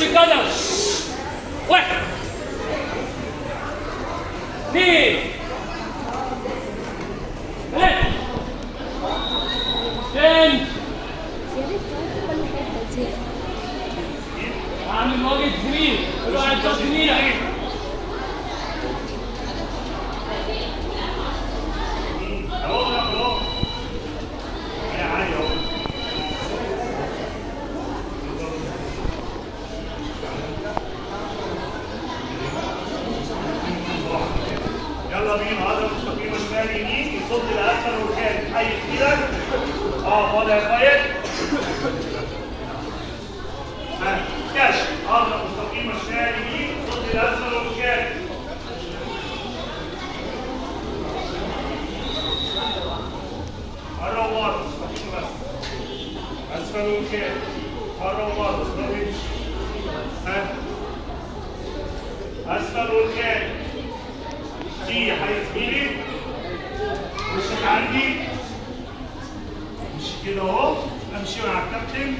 وش قدم. واحد اثنين ثلاثة فين؟ عامل واجد زميل روح على الصوت زميلك. يلا بينا هذا مستقيم شمال يمين يصد الاسفل والخارج حي ايدك فاضي يا فايد كاش هذا مستقيم شمال يمين يصد الاسفل والخارج مرة ومرة مستقيم بس اسفل والخارج مرة ومرة مستقيم اسفل والخارج دي هيزميلي وشك عندي مش كده اهو امشي مع الكابتن